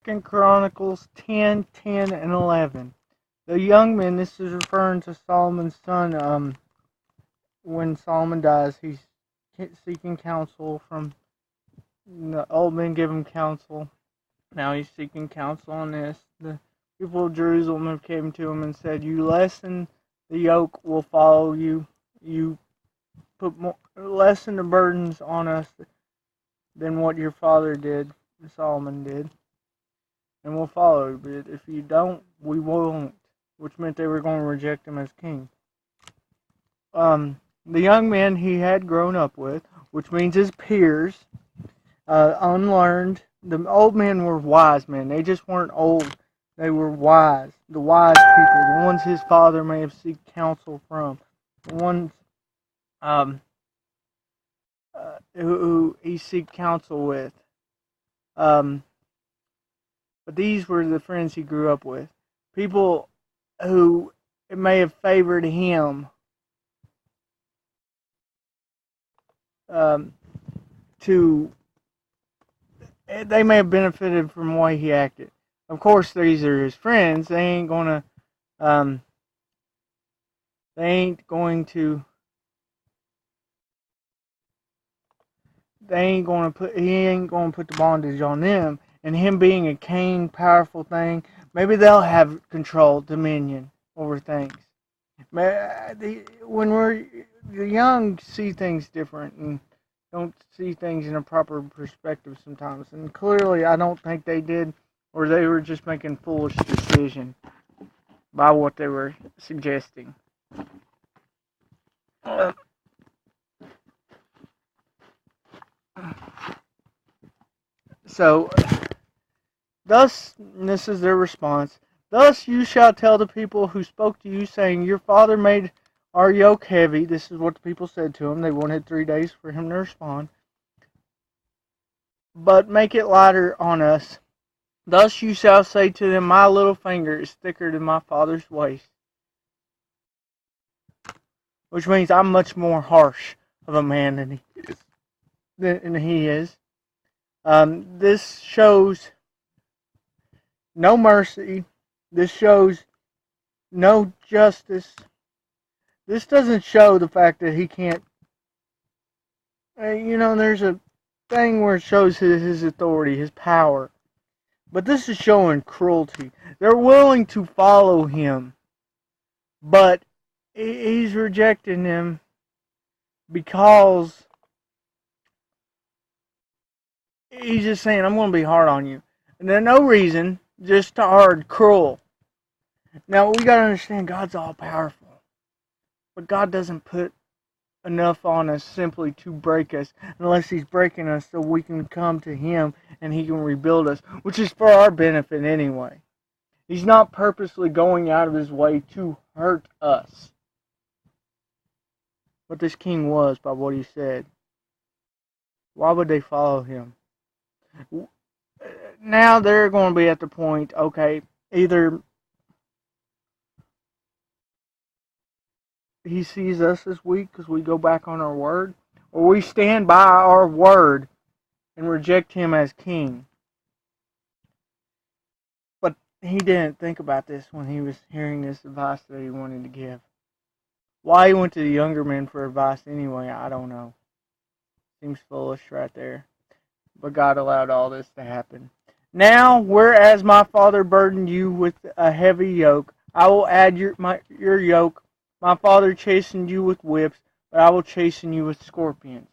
2 Chronicles 10, 10, and 11. The young men, this is referring to Solomon's son. When Solomon dies, he's seeking counsel from the old men. Give him counsel. Now he's seeking counsel on this. The people of Jerusalem have came to him and said, "You lessen the yoke, we'll follow you. You lessen the burdens on us than what your father did, Solomon did, and we'll follow you. But if you don't, we won't." Which meant they were going to reject him as king. The young men he had grown up with, which means his peers, unlearned. The old men were wise men. They just weren't old. They were wise. The wise people, the ones his father may have sought counsel from, the ones who he sought counsel with. But these were the friends he grew up with. People who may have favored him they may have benefited from the way he acted. Of course, these are his friends. He ain't going to put the bondage on them. And him being a king, powerful thing, maybe they'll have control, dominion over things. When the young, see things different and don't see things in a proper perspective sometimes. And clearly, I don't think they did, or they were just making foolish decisions by what they were suggesting. So, thus, and this is their response, "Thus you shall tell the people who spoke to you, saying, Your father made our yoke heavy." This is what the people said to him. They wanted 3 days for him to respond. "But make it lighter on us. Thus you shall say to them, My little finger is thicker than my father's waist." Which means I'm much more harsh of a man than he is. This shows no mercy. This shows no justice. This doesn't show the fact that he can't. There's a thing where it shows his authority, his power. But this is showing cruelty. They're willing to follow him, but he's rejecting them because he's just saying, "I'm going to be hard on you." And there's no reason, just hard, cruel. Now, we got to understand God's all powerful. But God doesn't put enough on us simply to break us, unless he's breaking us so we can come to him and he can rebuild us, which is for our benefit anyway. He's not purposely going out of his way to hurt us. But this king was by what he said. Why would they follow him? Now they're going to be at the point, okay, either he sees us as weak because we go back on our word, or we stand by our word and reject him as king. But he didn't think about this when he was hearing this advice that he wanted to give. Why he went to the younger men for advice anyway, I don't know. Seems foolish right there. But God allowed all this to happen. "Now, whereas my father burdened you with a heavy yoke, I will add your yoke. My father chastened you with whips, but I will chasten you with scorpions."